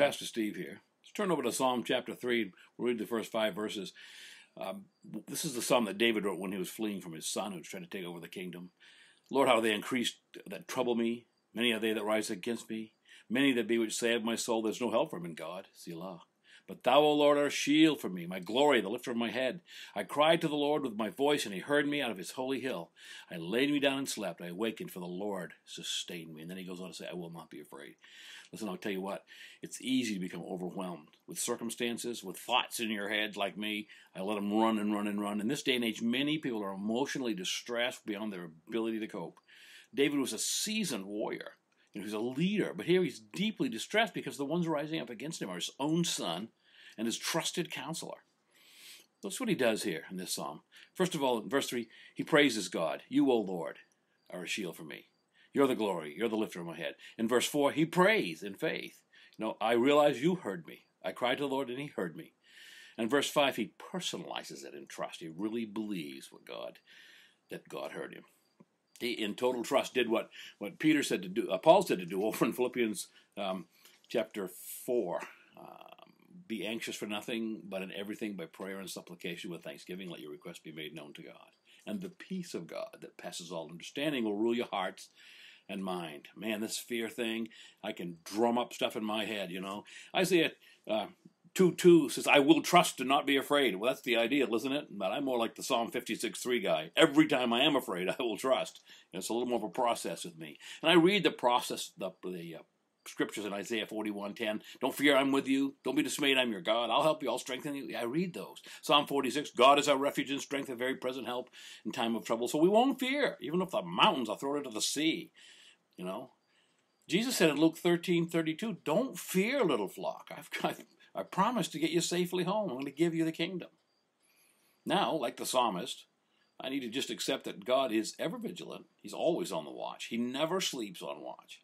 Pastor Steve here. Let's turn over to Psalm chapter 3. We'll read the first 5 verses. This is the psalm that David wrote when he was fleeing from his son who was trying to take over the kingdom. Lord, how they increased that trouble me. Many are they that rise against me. Many that be which say of my soul, there's no help for him in God. Selah. But thou, O Lord, art a shield for me, my glory, the lifter of my head. I cried to the Lord with my voice, and he heard me out of his holy hill. I laid me down and slept. I awakened, for the Lord sustained me. And then he goes on to say, I will not be afraid. Listen, I'll tell you what, it's easy to become overwhelmed with circumstances, with thoughts in your head like me. I let them run and run and run. In this day and age, many people are emotionally distressed beyond their ability to cope. David was a seasoned warrior. He was a leader, but here he's deeply distressed because the ones rising up against him are his own son and his trusted counselor. That's what he does here in this psalm. First of all, in verse 3, he praises God. You, O Lord, are a shield for me. You're the glory. You're the lifter of my head. In verse 4, he prays in faith. I realize you heard me. I cried to the Lord and he heard me. And verse 5, he personalizes it in trust. He really believes that God heard him. He, in total trust, did what Peter said to do, Paul said to do over in Philippians chapter 4. Be anxious for nothing, but in everything by prayer and supplication with thanksgiving, let your requests be made known to God. And the peace of God that passes all understanding will rule your hearts and mind. Man, this fear thing, I can drum up stuff in my head, Isaiah 2:2 says, I will trust and not be afraid. Well, that's the ideal, isn't it? But I'm more like the Psalm 56:3 guy. Every time I am afraid, I will trust. It's a little more of a process with me. And I read the process, the scriptures in Isaiah 41:10. Don't fear, I'm with you. Don't be dismayed, I'm your God. I'll help you, I'll strengthen you. I read those. Psalm 46, God is our refuge and strength, a very present help in time of trouble. So we won't fear, even if the mountains are thrown into the sea. Jesus said in Luke 13:32, don't fear, little flock. I promised to get you safely home. I'm going to give you the kingdom. Now, like the psalmist, I need to just accept that God is ever vigilant. He's always on the watch. He never sleeps on watch.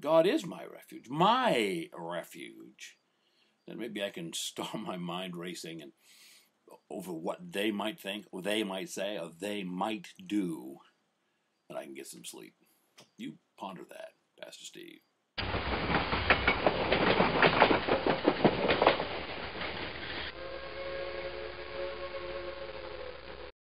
God is my refuge. My refuge. Then maybe I can stop my mind racing and over what they might think, or they might say, or they might do, and I can get some sleep. You ponder that, Pastor Steve.